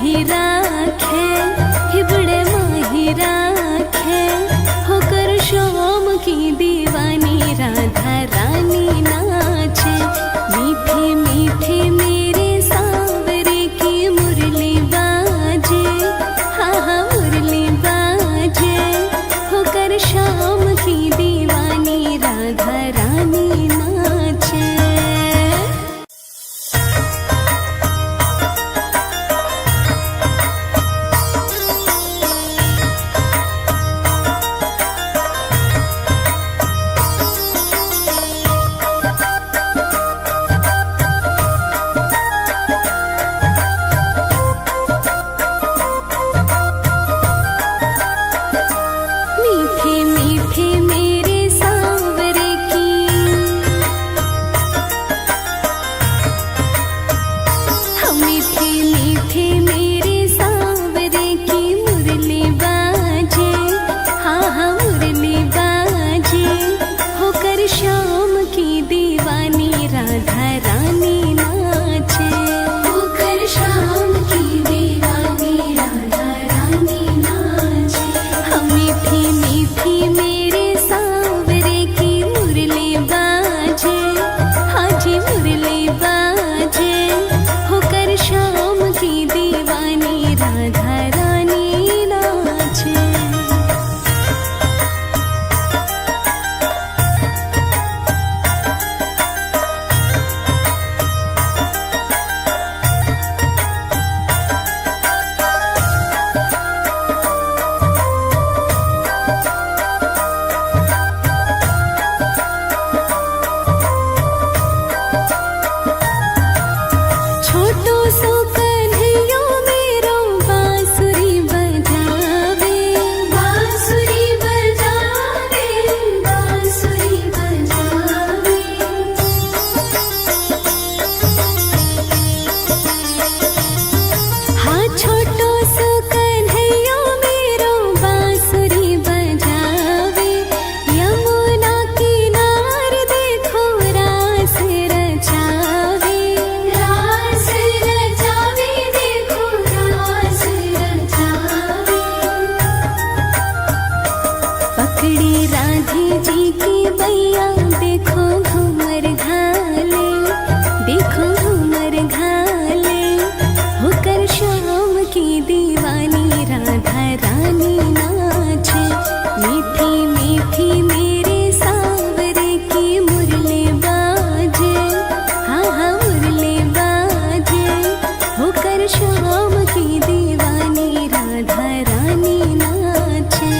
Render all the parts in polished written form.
माही राखे, हिबड़े माही राखे, होकर शाम की दीवानी राधा रानी नाचे। मीठे मीठे मेरे सांवरे की मुरली बाजे, हाँ हाँ मुरली बाजे, होकर शाम की दीवानी राधा रानी नाचे। मीठे मीठे मेरे सांवरे की, हाँ मीठे मीठे मेरे सांवरे की मुरली बाजे, हाँ हाँ मुरली बाजे, होकर शाम की दीवानी राधा रानी नाचे। होकर शाम की दीवानी राधा रानी नाचे। हाँ मीठी मीठी मेरे सांवरे की मुरली बाजे, हाँ जी मुरली बाजे, होकर शाम की दीवानी राधा रानी नाचे। छोटो सो कन्हैया मेरो बांसुरी बजावे, बांसुरी बजावे, बांसुरी बजावे। हाँ छोटो सो कन्हैया मेरो बांसुरी बजावे, यमुना किनारे देखो रास रचावे, रास रचावे, देखो रास रचावे। पकड़ी राधे जी की बैया, देखो घूमर घाले, देखो घूमर घाले, होकर शाम की दीवानी राधा रानी नाचे। मीठी मीठी मेरे सांवरे की मुरली बाजे, हाँ हाँ मुरली बाजे, होकर शाम की दीवानी राधा रानी नाचे।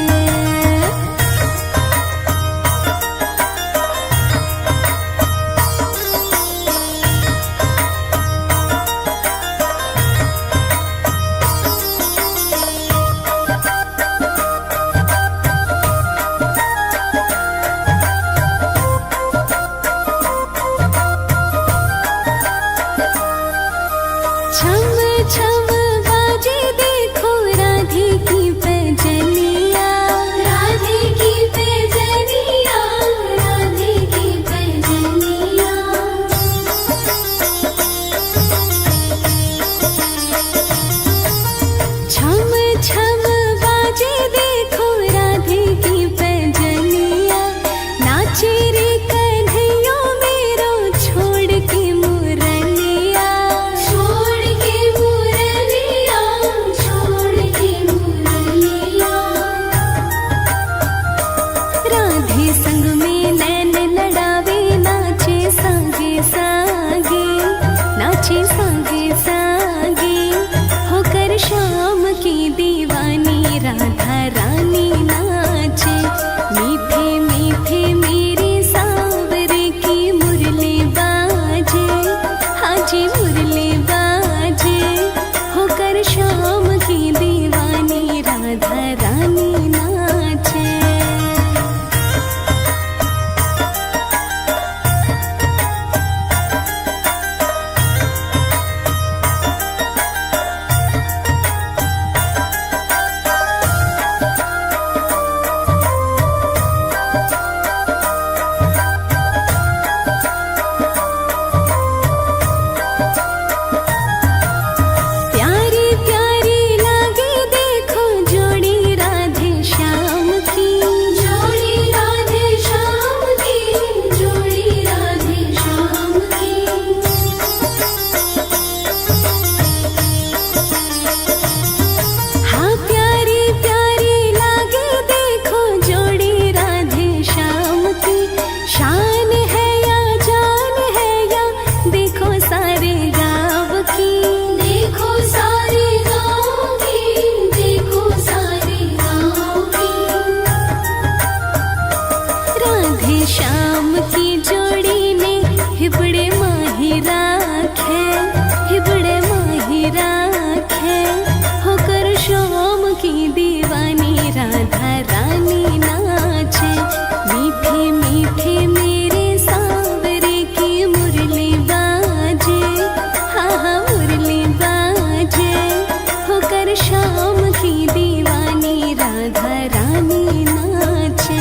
शाम की दीवानी राधा रानी नाचे।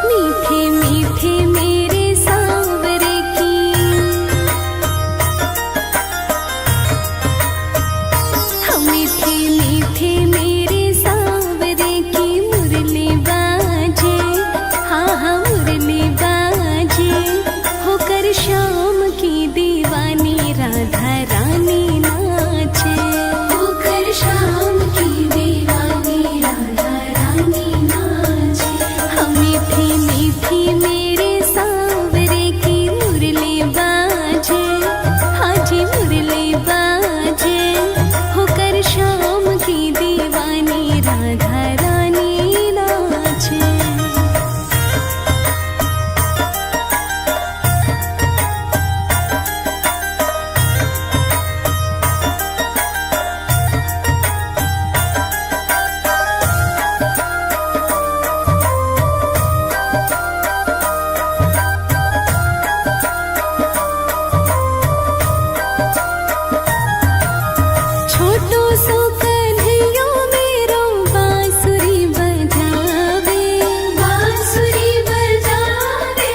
मीठे मीठे मेरे सांवरे की मीठे मीठे मेरे सांवरे की मुरली बाजे, हाँ हाँ मुरली बाजे, होकर शाम की दीवानी राधा रानी नाचे। होकर शाम की दीवानी राधा रानी नाचे। हम मीठी मीठी मेरे सांवरे की मुरली बाजे, हाँ जी मुरली बाजे, होकर शाम की दीवानी राधा रानी नाचे। छोटो सो कन्हैया मेरो बांसुरी बजावे, बांसुरी बजावे,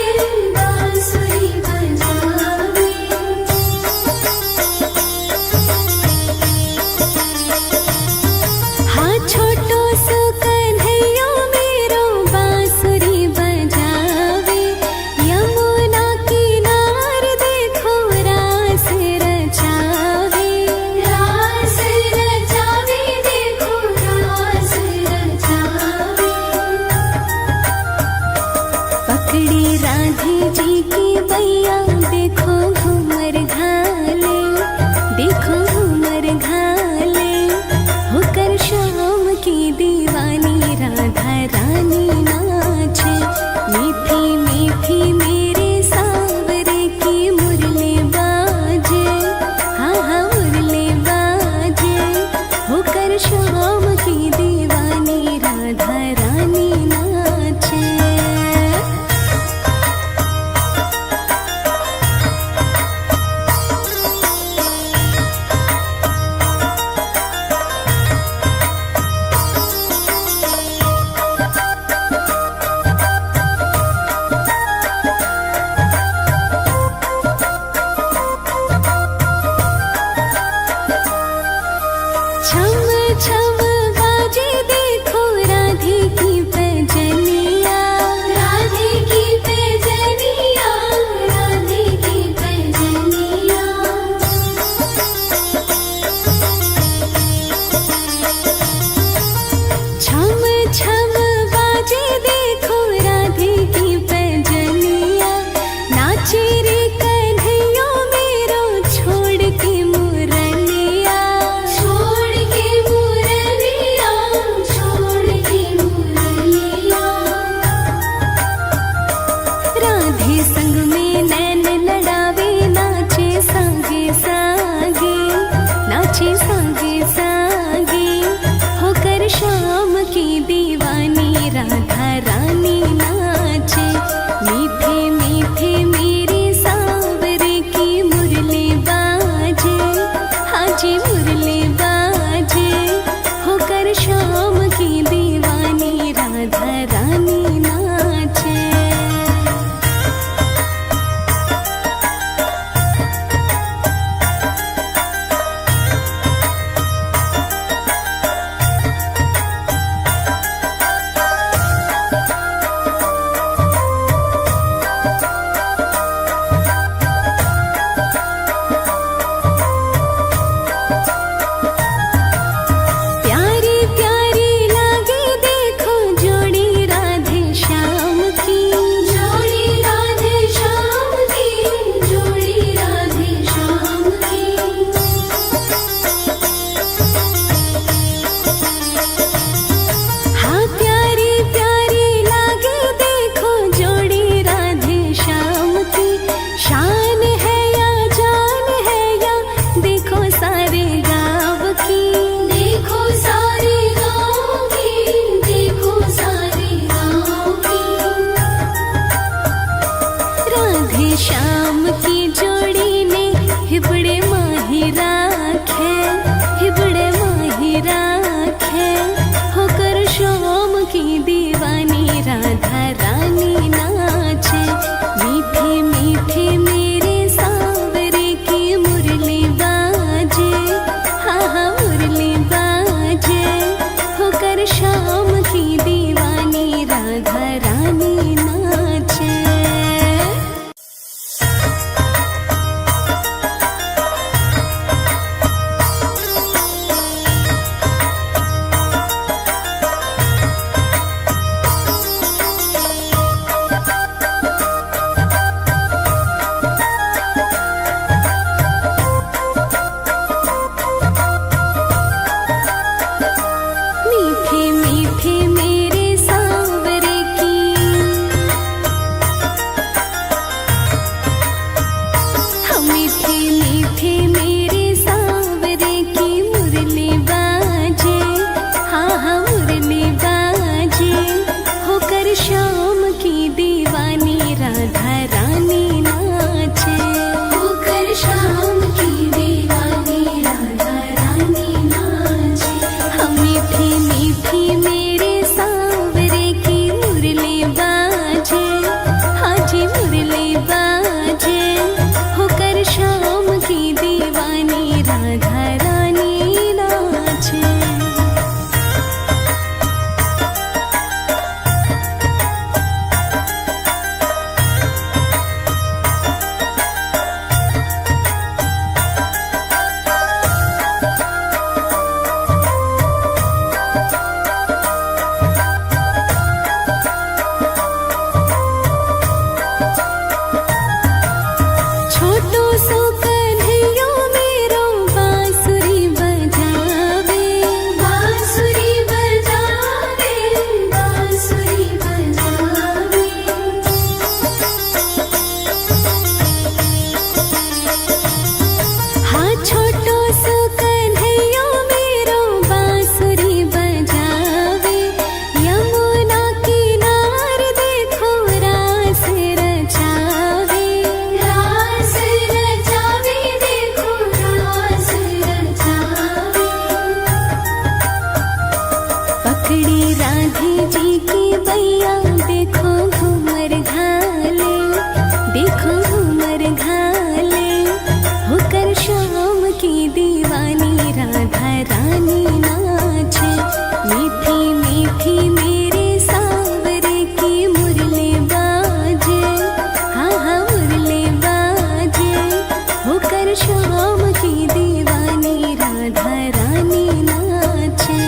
बांसुरी बजावे। हाँ छोटो सो कन्हैया मेरो बांसुरी बजावे, यमुना किनार देखो रास रचावे, रास रचावे, देखो रास रचावे। पकड़ी राधे जी की बैया देखो घूमर घाले, देखो घूमर घाले, होकर शाम की दीवानी राधा रानी नाचे। मीठी मीठी मेरे सांवरे की मुरली बाजे, हाँ हाँ मुरली बाजे, होकर शाम की दीवानी राधा रानी नाचे। छम छम बाजे देखो राधे की पैजनिया, राधे की पैजनिया, राधे की पैजनिया। छम छम बाजे देखो राधे की पैजनिया, नाचे रे कन्हैया मेरो छोड़ के मुरलिया, छोड़ के मुरलिया, छोड़ के मुरलिया। राधे संग में नैन लड़ावे, नाचे संगे सागे, नाचे संगे सागे, होकर शाम की दीवानी राधा रानी नाचे। मीठे मीठे मेरे सांवरे की मुरली बाजे, हाँ जी मुरली बाजे, होकर शाम की दीवानी राधा रानी नाचे। श्याम की जोड़ी ने हिबड़े माही राखे, हिबड़े माही राखे, होकर श्याम की दीवानी राधा रानी नाचे। मीठे मीठे मेरे सांवरे की मुरली बाजे, हाँ हाँ मुरली बाजे, होकर श्याम की दीवानी राधा रानी नाचे। मीठे मीठे मेरे सांवरे की, हाँ मीठे मीठे मेरे सांवरे की मुरली बाजे, हाँ हाँ मुरली बाजे, होकर श्याम की दीवानी राधा रानी नाचे, होकर श्याम की दीवानी राधा रानी नाचे। हाँ मीठी मीठी मेरे सांवरे की मुरली बाजे, हाँ जी मुरली बाजे, होकर श्याम की दीवानी राधा रानी नाचे। छोटो सो कन्हैया मेरो बांसुरी बजावे, बांसुरी बजावे, बांसुरी बजावे। हाँ छोटो सो कन्हैया मेरो बांसुरी बजावे, यमुना किनार देखो रास रचावे, रास रचावे देखो रास रचावे। पकड़ी राधे जी की बैया देखो घूमर घाले, देखो घूमर घाले, होकर श्याम की दीवानी राधा रानी नाचे। मीठी मीठी मेरे सांवरे की मुरली बाजे, हाँ हाँ मुरली बाजे, होकर श्याम की दीवानी राधा रानी नाचे।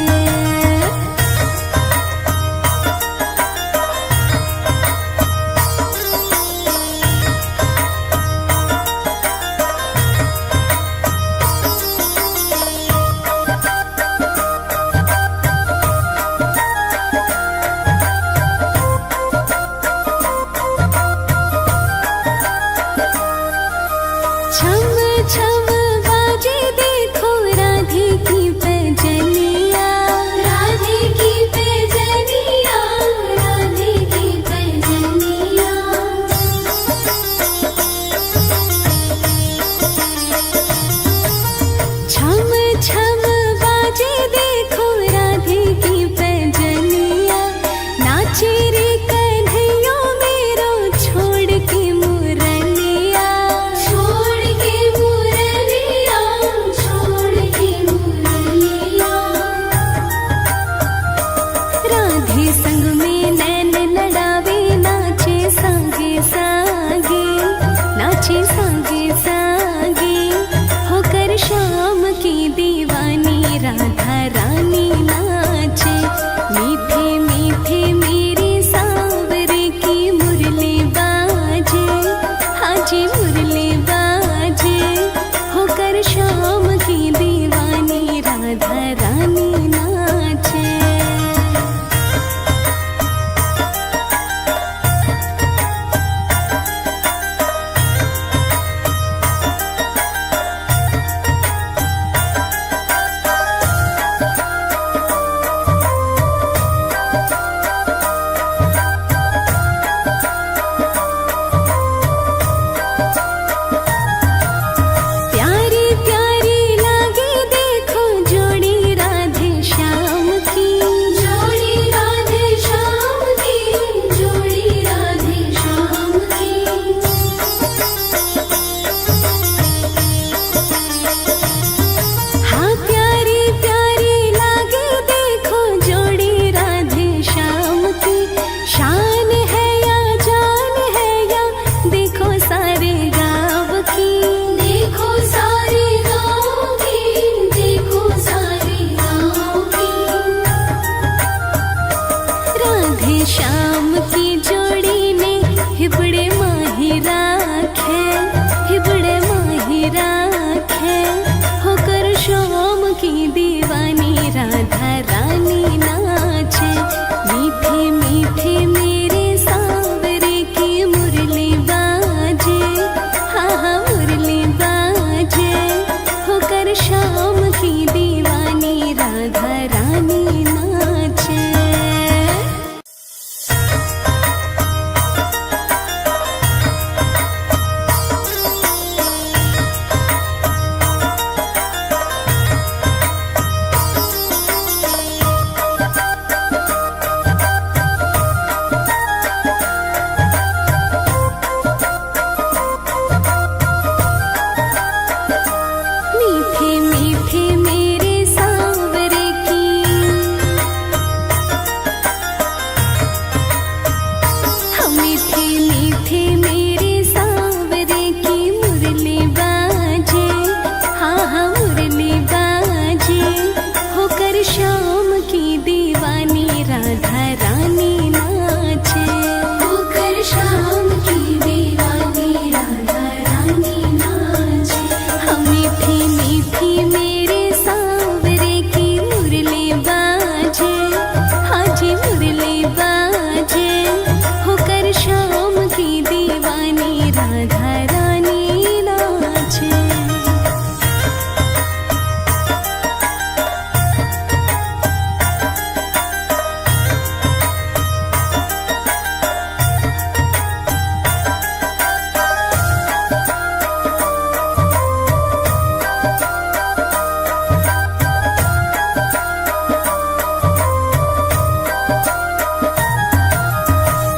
छम छम बाजे देखो राधे की पैजनिया, राधे की पैजनिया, राधे की पैजनिया। छम छम बाजे देखो राधे की पैजनिया, नाचे रे कन्हैया मेरो छोड़ के मुरलिया, छोड़ के मुरलिया, मीठे मेरे सांवरे की मुरली बाजे, हाँ हाँ मुरली बाजे, होकर शाम की दीवानी राधा रानी नाचे, होकर शाम की दीवानी राधा रानी नाचे। हाँ मीठी मीठी मेरे सांवरे की मुरली बाजे, हाँ जी मुरली बाजे, होकर शाम की दीवानी राधा रानी नाचे।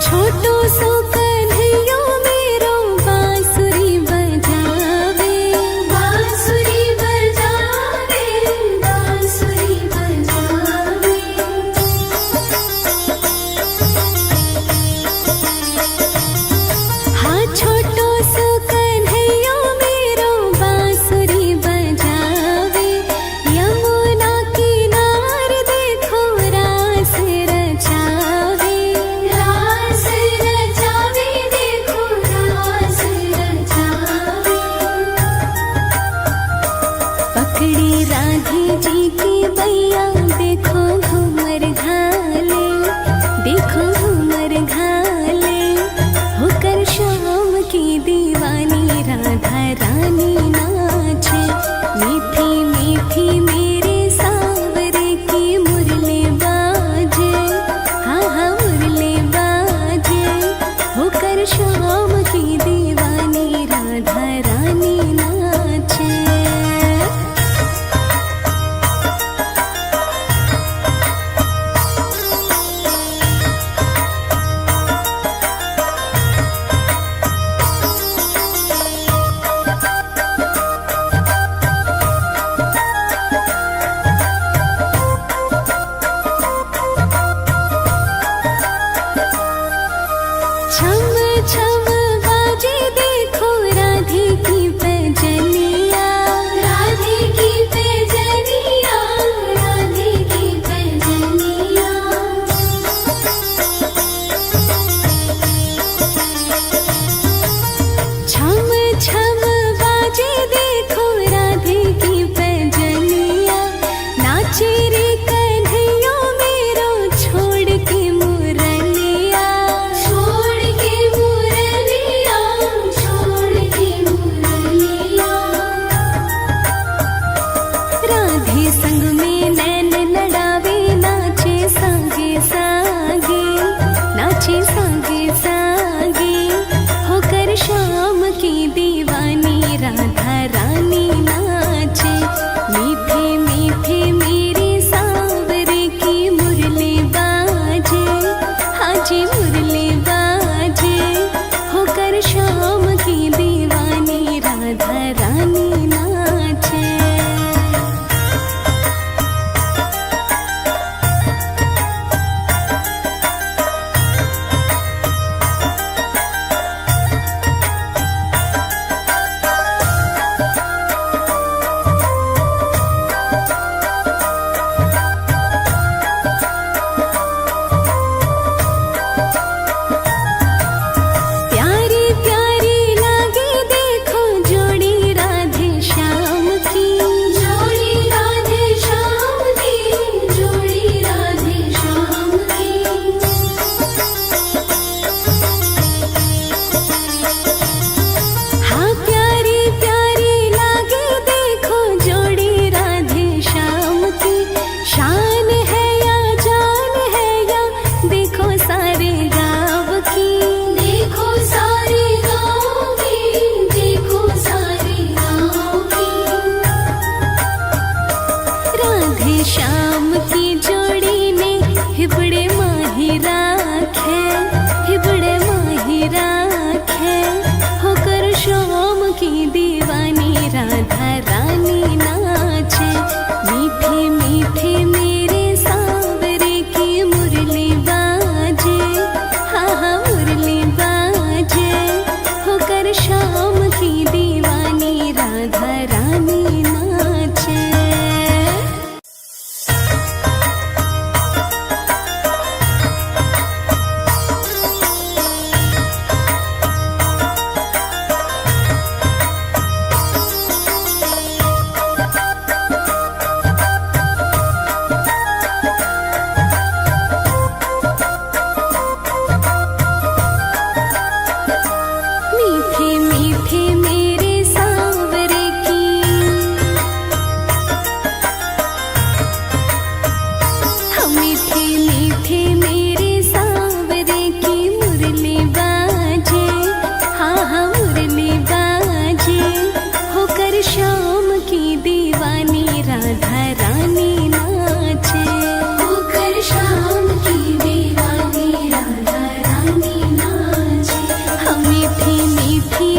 छोटो सो कन्हैया मेरो बांसुरी बजावे, बांसुरी बजावे, बांसुरी बजावे। हाँ छोटो सो कन्हैया मेरो बांसुरी बजावे, यमुना किनारे देखो रास रचावे, रास रचावे, देखो रास रचावे। पकड़ी राधे जी की बैया देखो घूमर घाले, देखो घूमर घाले, होकर शाम की दीवानी राधा रानी नाचे। मीठी मीठी मेरे सांवरे की मुरली बाजे, हाँ हाँ मुरली बाजे, होकर शाम की दीवानी राधा रानी नाचे। छम छम बाजे देखो राधे की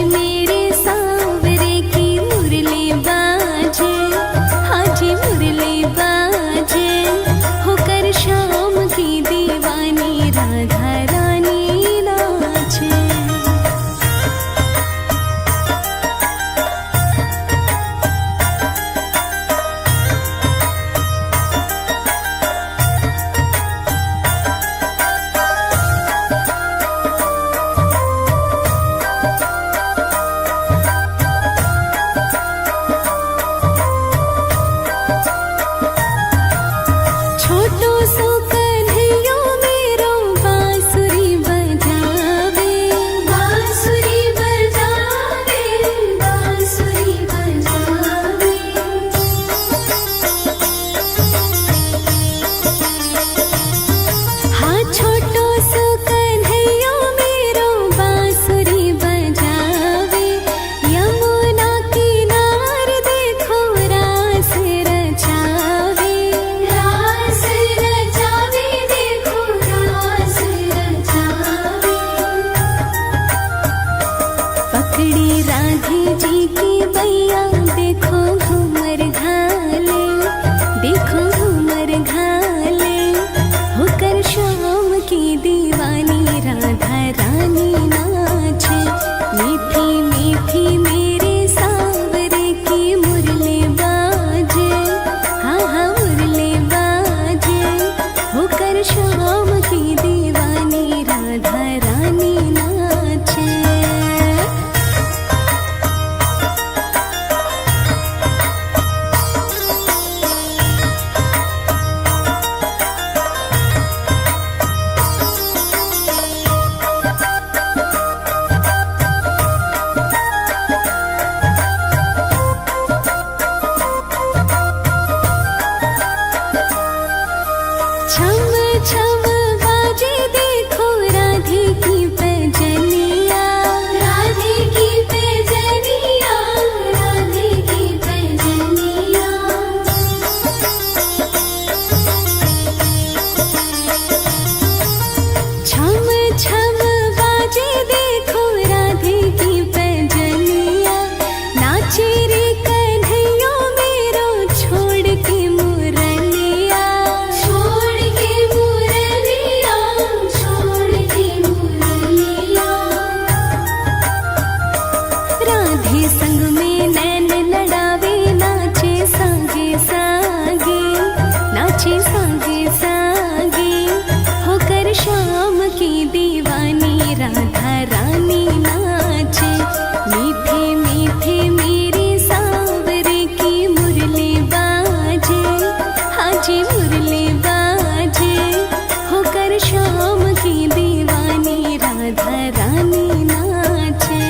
मेरे सांवरे की मुरली बाजे, हाँ जी मुरली बाजे, होकर शाम की दीवानी राधा रानी नाचे। छोटो सो कन्हैया मेरो बांसुरी बजावे, बांसुरी बजावे, बांसुरी बजावे। हाँ छोटो सो कन्हैया मेरो बांसुरी बजावे, यमुना किनारे देखो रास रचावे, रास रचावे, देखो रास रचावे। पकड़ी राधे जी की बैया देखो घूमर घाले, देखो घूमर घाले, होकर शाम की दीवानी राधा रानी नाचे। मीठी मीठी मेरे सांवरे की मुरली बाजे, हाँ हाँ मुरली बाजे, होकर शाम की दीवानी राधा रानी नाचे। छम छम बाजे देखो राधे की पैजनिया, राधे की पैजनिया, राधे की पैजनिया। छम छम बाजे देखो राधे की पैजनिया, नाचे रे कन्हैया मेरो छोड़ के मुरलिया, छोड़ के मुरलिया, छोड़ के मुरलिया। राधे संग में नैन लड़ावे, नाचे सांगे सांगे, नाचे सांगे सांगे, होकर शाम की दीवानी राधा रानी नाचे। मीठे मीठे मेरे सांवरे की मुरली बाजे, हाँ जी मुरली बाजे, होकर शाम की दीवानी राधा रानी नाचे।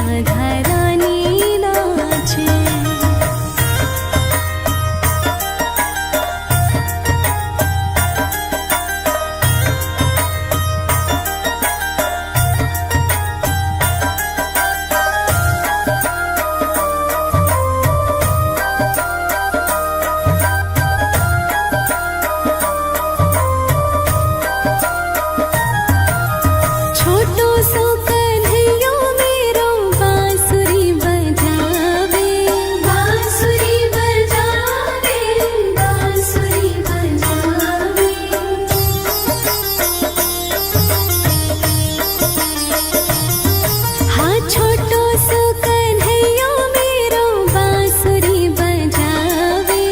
राधा रानी नाचे। छोटो सो कन्हैया मेरो बांसुरी बजावे, बांसुरी बजावे, बांसुरी बजावे। हाँ छोटो सो कन्हैया मेरो बांसुरी बजावे,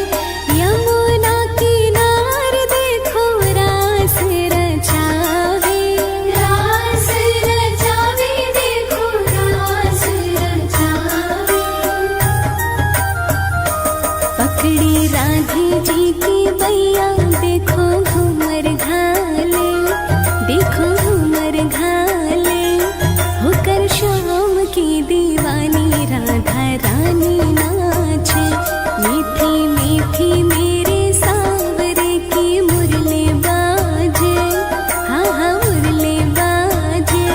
यमुना किनारे देखो रास रचावे, रास रचावे, देखो रास रचावे। पकड़ी राधे जी की बैया देखो घूमर घाले, देखो घूमर घाले, होकर शाम की दीवानी राधा रानी नाचे। मीठी मीठी मेरे सांवरे की मुरली बाजे, हाँ हाँ मुरली बाजे,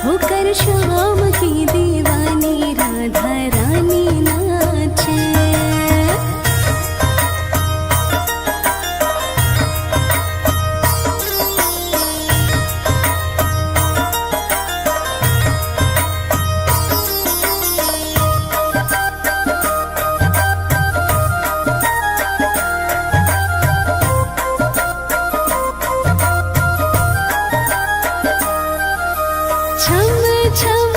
होकर शाम की दीवानी राधा रानी नाचे। छम छम